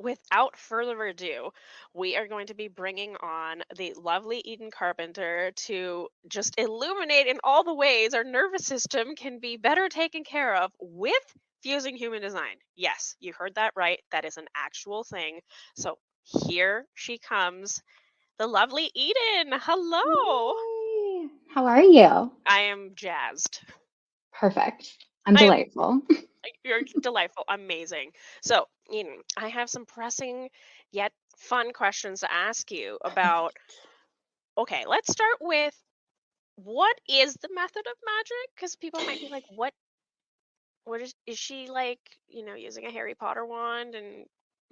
without further ado, we are going to be bringing on the lovely Eden Carpenter to just illuminate in all the ways our nervous system can be better taken care of with fusing human design. Yes, you heard that right. That is an actual thing. So here she comes, the lovely Eden. Hello. Yay! How are you? I am jazzed. Perfect. I'm I am delightful. You're delightful, amazing. So, I have some pressing yet fun questions to ask you about. Okay, let's start with what is the method of magic? Because people might be like, what is she like, using a Harry Potter wand and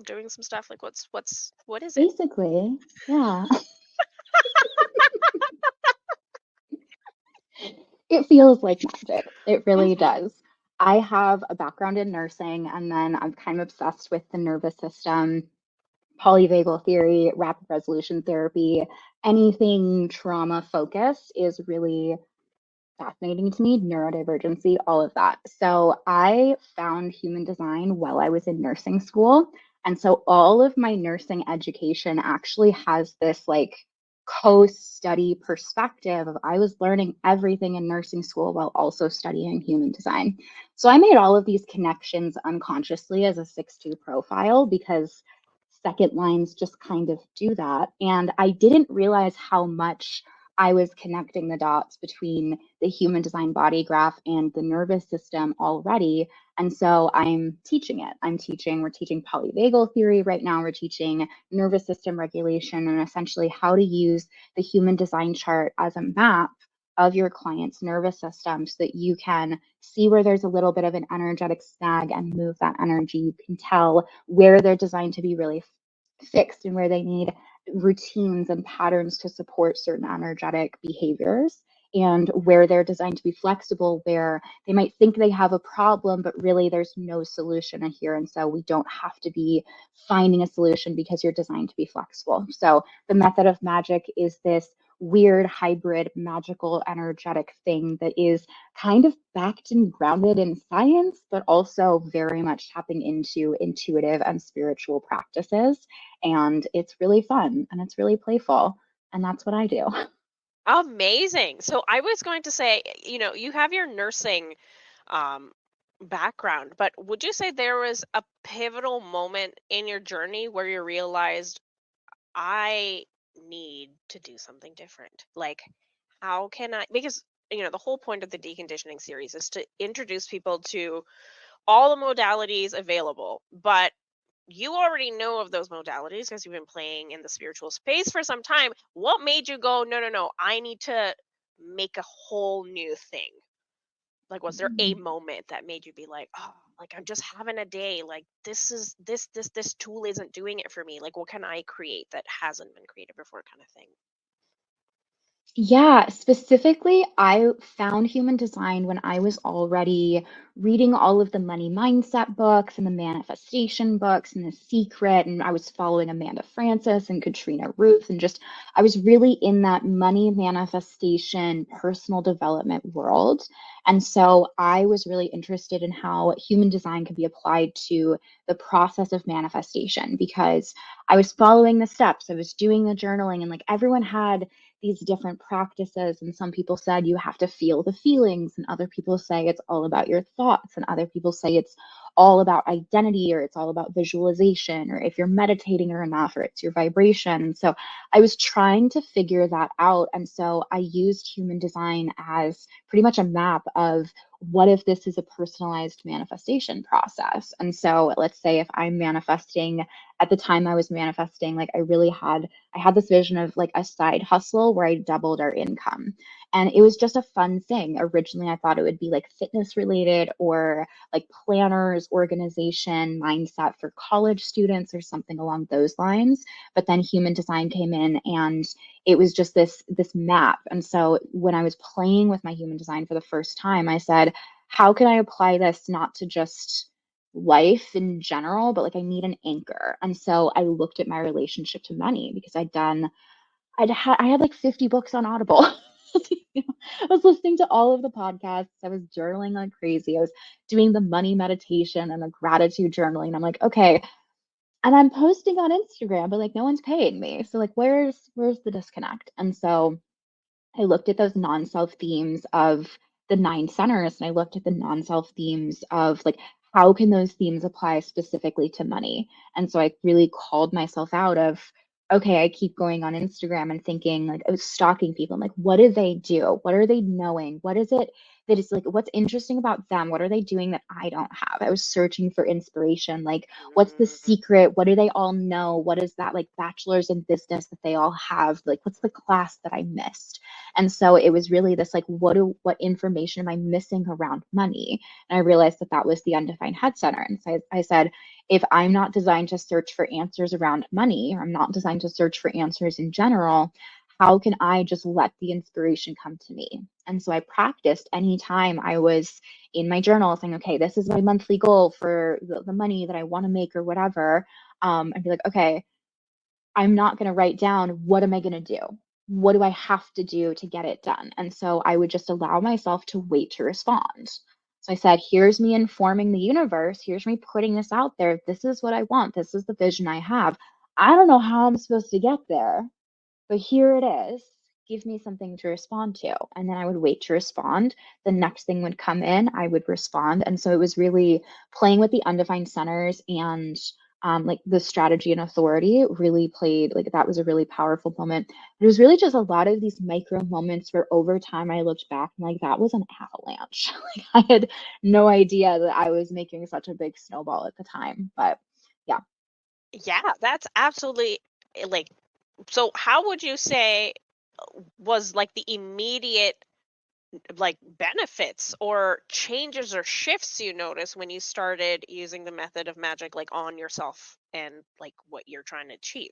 doing some stuff? Like what is it? Basically, yeah, it feels like magic. It really Hmm. does. I have a background in nursing, and then I'm kind of obsessed with the nervous system, polyvagal theory, rapid resolution therapy. Anything trauma focused is really fascinating to me, neurodivergency, all of that. So I found human design while I was in nursing school. And so all of my nursing education actually has this like co-study perspective of I was learning everything in nursing school while also studying human design. So I made all of these connections unconsciously as a 6-2 profile because second lines just kind of do that. And I didn't realize how much I was connecting the dots between the human design body graph and the nervous system already. And so I'm teaching it. We're teaching polyvagal theory right now. We're teaching nervous system regulation and essentially how to use the human design chart as a map of your client's nervous system so that you can see where there's a little bit of an energetic snag and move that energy. You can tell where they're designed to be really fixed and where they need routines and patterns to support certain energetic behaviors, and where they're designed to be flexible, where they might think they have a problem, but really there's no solution here. And so we don't have to be finding a solution because you're designed to be flexible. So the method of magic is this weird hybrid magical energetic thing that is kind of backed and grounded in science, but also very much tapping into intuitive and spiritual practices. And it's really fun and it's really playful. And that's what I do. Amazing. So I was going to say, you have your nursing um, background, but would you say there was a pivotal moment in your journey where you realized I need to do something different? Like, how can I? Because, the whole point of the deconditioning series is to introduce people to all the modalities available, but you already know of those modalities because you've been playing in the spiritual space for some time. What made you go, no, no, no, I need to make a whole new thing? Like, was there a moment that made you be like, oh, like I'm just having a day. Like this tool isn't doing it for me. Like, what can I create that hasn't been created before, kind of thing? Yeah, specifically, I found human design when I was already reading all of the money mindset books and the manifestation books and The Secret. And I was following Amanda Francis and Katrina Ruth. And just, I was really in that money manifestation, personal development world. And so I was really interested in how human design could be applied to the process of manifestation because I was following the steps, I was doing the journaling, and like everyone had these different practices. And some people said you have to feel the feelings, and other people say it's all about your thoughts, and other people say it's all about identity, or it's all about visualization, or if you're meditating or enough, or it's your vibration. So I was trying to figure that out. And so I used human design as pretty much a map of what if this is a personalized manifestation process. And so let's say if I'm manifesting, at the time I was manifesting, like I had this vision of like a side hustle where I doubled our income. And it was just a fun thing. Originally, I thought it would be like fitness related or like planners, organization, mindset for college students or something along those lines. But then human design came in and it was just this map. And so when I was playing with my human design for the first time, I said, how can I apply this not to just life in general, but like I need an anchor. And so I looked at my relationship to money because I had like 50 books on Audible. I was listening to all of the podcasts. I was journaling like crazy. I was doing the money meditation and the gratitude journaling. I'm like, okay, and I'm posting on Instagram, but like no one's paying me. So like where's the disconnect? And so I looked at those non-self themes of the nine centers, and I looked at the non-self themes of like how can those themes apply specifically to money. And so I really called myself out of, okay, I keep going on Instagram and thinking like I was stalking people. I'm like, what do they do? What are they knowing? What is it that is like what's interesting about them? What are they doing that I don't have? I was searching for inspiration. Like, what's the Mm, secret? What do they all know? What is that like bachelor's in business that they all have? Like, what's the class that I missed? And so it was really this like, what information am I missing around money? And I realized that that was the undefined head center. And so I said, if I'm not designed to search for answers around money, or I'm not designed to search for answers in general, how can I just let the inspiration come to me? And so I practiced anytime I was in my journal saying, okay, this is my monthly goal for the money that I want to make or whatever. I'd be like, okay, I'm not going to write down what am I going to do? What do I have to do to get it done? And so I would just allow myself to wait to respond. So I said, here's me informing the universe. Here's me putting this out there. This is what I want. This is the vision I have. I don't know how I'm supposed to get there, but here it is. Give me something to respond to. And then I would wait to respond. The next thing would come in, I would respond. And so it was really playing with the undefined centers and like the strategy and authority really played, like that was a really powerful moment. It was really just a lot of these micro moments where over time I looked back and like that was an avalanche. Like I had no idea that I was making such a big snowball at the time. But yeah. yeah, that's absolutely like, so how would you say was like the immediate like benefits or changes or shifts you notice when you started using the method of magic like on yourself and like what you're trying to achieve?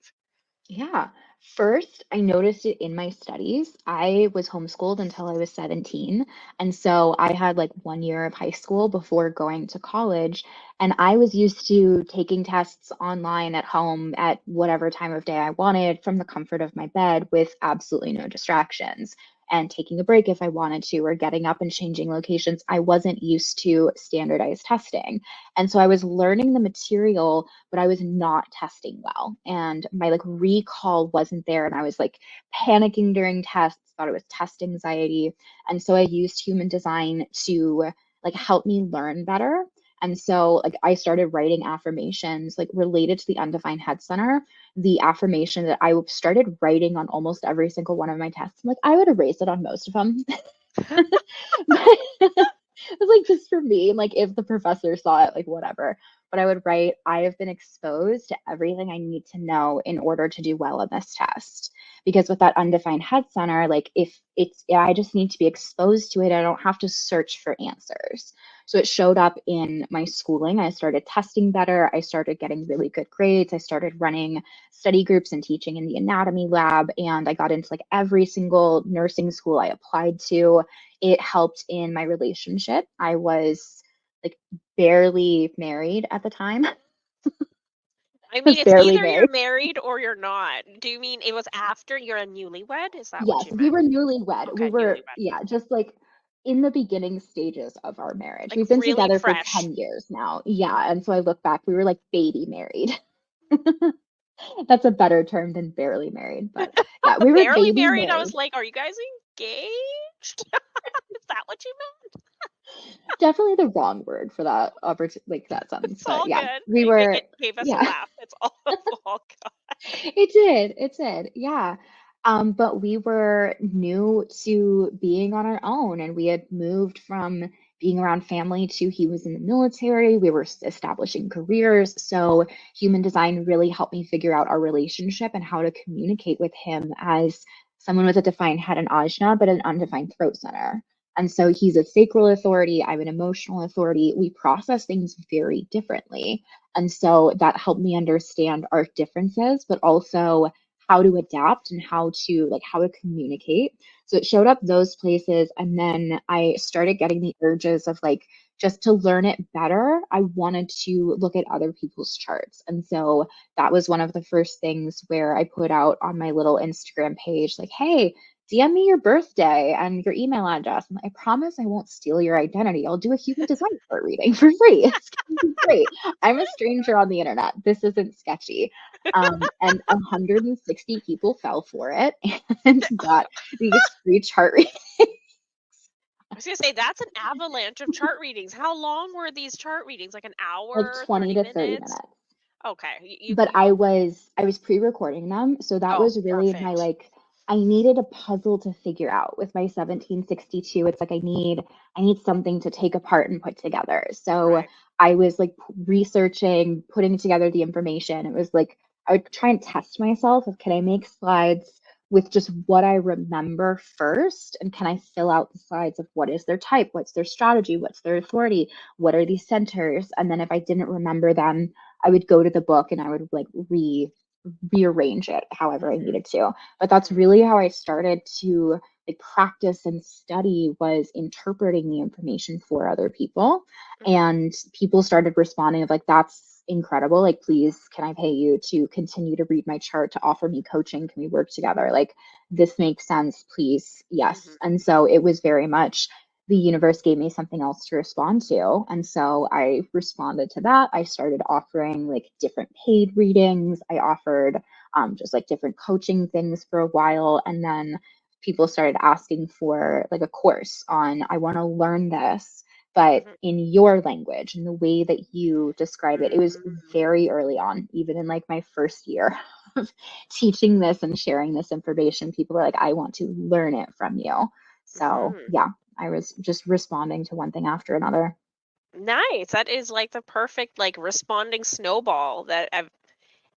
Yeah. First, I noticed it in my studies. I was homeschooled until I was 17. And so I had like 1 year of high school before going to college. And I was used to taking tests online at home at whatever time of day I wanted from the comfort of my bed with absolutely no distractions. And taking a break if I wanted to, or getting up and changing locations. I wasn't used to standardized testing. And so I was learning the material, but I was not testing well. And my like recall wasn't there. And I was like panicking during tests, thought it was test anxiety. And so I used human design to like help me learn better. And so like I started writing affirmations like related to the undefined head center. The affirmation that I started writing on almost every single one of my tests. Like I would erase it on most of them. It was like just for me, like if the professor saw it, like whatever. But I would write, I have been exposed to everything I need to know in order to do well on this test. Because with that undefined head center, like if it's, yeah, I just need to be exposed to it. I don't have to search for answers. So it showed up in my schooling. I started testing better. I started getting really good grades. I started running study groups and teaching in the anatomy lab. And I got into like every single nursing school I applied to. It helped in my relationship. I was like barely married at the time. I I mean, was it's barely either you're married. married or you're not. Do you mean it was after you're a newlywed? Is that what Yes, you we meant? were newlywed. We Okay, were, newlywed. yeah, just like in the beginning stages of our marriage. Like We've been really together for fresh. 10 years now. Yeah. And so I look back, we were like baby married. That's a better term than barely married. But yeah, we were Barely baby married. I was married. like, are you guys engaged? Is that what you meant? Definitely the wrong word for that like that sentence. It's But all yeah, good. we It were, gave us a yeah. laugh. It's all, all good. It did. It did. Yeah. But we were new to being on our own, and we had moved from being around family to he was in the military. We were establishing careers. So human design really helped me figure out our relationship and how to communicate with him as someone with a defined head and ajna, but an undefined throat center. And so he's a sacral authority. I'm an emotional authority. We process things very differently. And so that helped me understand our differences, but also how to adapt and how to communicate. So it showed up those places. And then I started getting the urges of like, just to learn it better, I wanted to look at other people's charts. And so that was one of the first things where I put out on my little Instagram page, like, hey, DM me your birthday and your email address. And I promise I won't steal your identity. I'll do a human design chart reading for free. It's gonna be great. I'm a stranger on the internet. This isn't sketchy. And 160 people fell for it and got these free chart readings. I was gonna say that's an avalanche of chart readings. How long were these chart readings? Like an Like hour, 20 30 to 30 minutes? minutes. Okay. But I was pre-recording them, so that Oh, was really my perfect. like I needed a puzzle to figure out with my 1762. It's like I need something to take apart and put together. So Right. I was like researching, putting together the information. It was like I would try and test myself of can I make slides with just what I remember first, and can I fill out the slides of what is their type, what's their strategy, what's their authority, what are these centers, and then if I didn't remember them, I would go to the book and I would like rearrange it however I Mhm. needed to. But that's Mhm. really how I started to like practice and study, was interpreting the information for other people. Mhm. And people started responding of like, that's incredible. Like, please, can I pay you to continue to read my chart, to offer me coaching? Can we work together? Like, this makes sense, please. Yes. Mhm. And so it was very much the universe gave me something else to respond to. And so I responded to that. I started offering like different paid readings. I offered just like different coaching things for a while. And then people started asking for like a course on, I want to learn this, but Mhm. in your language, in the way that you describe it. It was Mm. very early on, even in like my first year of teaching this and sharing this information. People were like, I want to learn it from you. So, Mhm. yeah, I was just responding to one thing after another. Nice. That is like the perfect like responding snowball that I've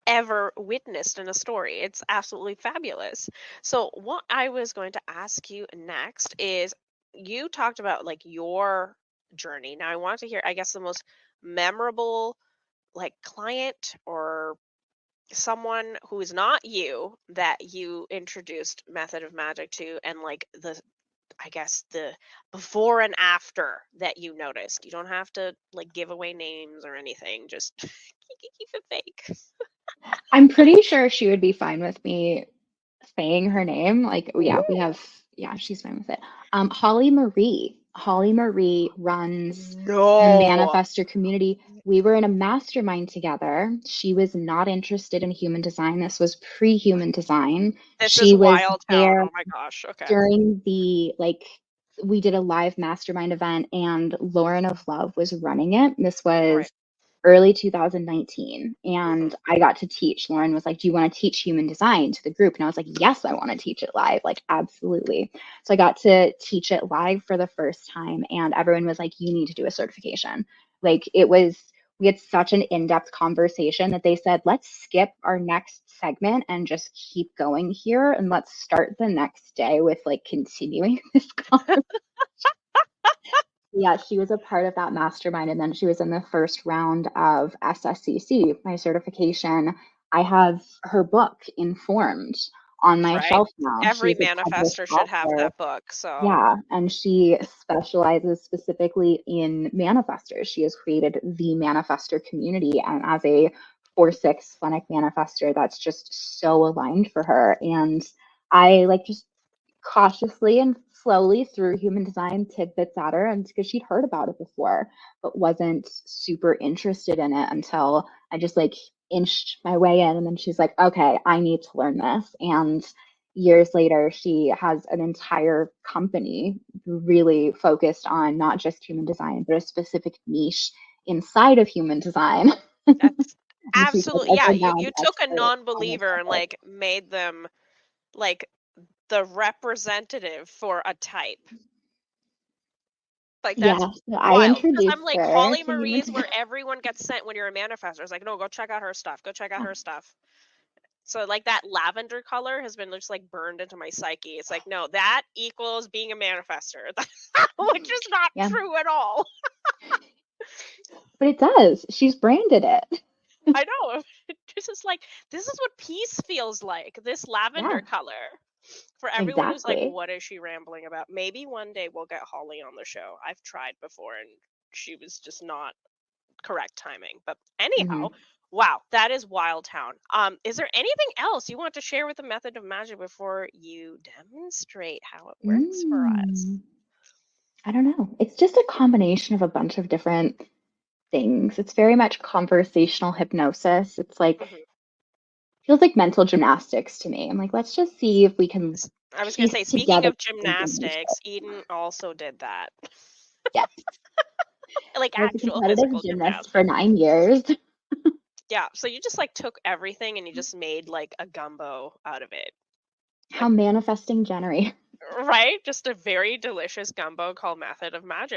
ever witnessed in a story. It's absolutely fabulous. So, what I was going to ask you next is you talked about like your journey. Now, I want to hear, I guess, the most memorable like client or someone who is not you that you introduced Method of Magic to, and like the, I guess, the before and after that you noticed. You don't have to like give away names or anything. Just keep it fake. I'm pretty sure she would be fine with me saying her name. Like, oh, yeah, Ooh. yeah, she's fine with it. Holly Marie. Holly Marie runs the No. Manifestor community. We were in a mastermind together. She was not interested in human design. This was pre-human design. This is She was Wild Town. there Oh my gosh. Okay. during the like we did a live mastermind event and Lauren of Love was running it. This Right. was early 2019 Mhm. and I got to teach. Lauren was like, do you want to teach human design to the group? And I was like, yes, I want to teach it live, like absolutely. So I got to teach it live for the first time and everyone was like, you need to do a certification. Like it was, we had such an in-depth conversation that they said, let's skip our next segment and just keep going here and let's start the next day with like continuing this conversation. Yeah, she was a part of that mastermind, and then she was in the first round of SSCC, my certification. I have her book, Informed, on my Right. shelf now. Every She's a published manifester should have author. that book. So, Yeah, and she specializes specifically in manifestors. She has created the manifestor community, and as a 4/6 Splenic manifestor, that's just so aligned for her. And I like just cautiously and slowly threw human design tidbits at her, and because she'd heard about it before but wasn't super interested in it until I just like inched my way in, and then she's like, okay, I need to learn this. And years later she has an entire company really focused on not just human design but a specific niche inside of human design. that's And she's like absolutely, a yeah, you renowned took a expert on the non-believer and topic. like made them like the representative for a type. Like, Yeah, that's so I wild. Because 'cause I'm introduced like, her Holly to human Marie is design. where everyone gets sent when you're a manifestor. It's like, "No, go check out her stuff. Go check out her stuff." So, like, that lavender color has been just, like, burned into my psyche. It's like, "No, that equals being a manifestor." Which is not Yeah, true at all. but it does. She's branded it. I know. This is like, this is what peace feels like, this lavender Yeah, color. For everyone who's like, exactly. "What is she rambling about?" Maybe one day we'll get Holly on the show. I've tried before and she was just not correct timing. But anyhow, Hmm. Wow, that is wild town. Is there anything else you want to share with the method of magic before you demonstrate how it works for us? Mm, I don't know. It's just a combination of a bunch of different things. It's very much conversational hypnosis. It's like Mhm. feels like mental gymnastics to me. I'm like, let's just see if we can I was gonna say, piece speaking together of information. gymnastics, Eden also did that. Yes, Like I was a actual competitive physical gymnast for gymnastics. 9 years. Yeah, so you just like took everything and you just made like a gumbo out of it. How Like, manifesting generate. right? Just a very delicious gumbo called Method of Magic.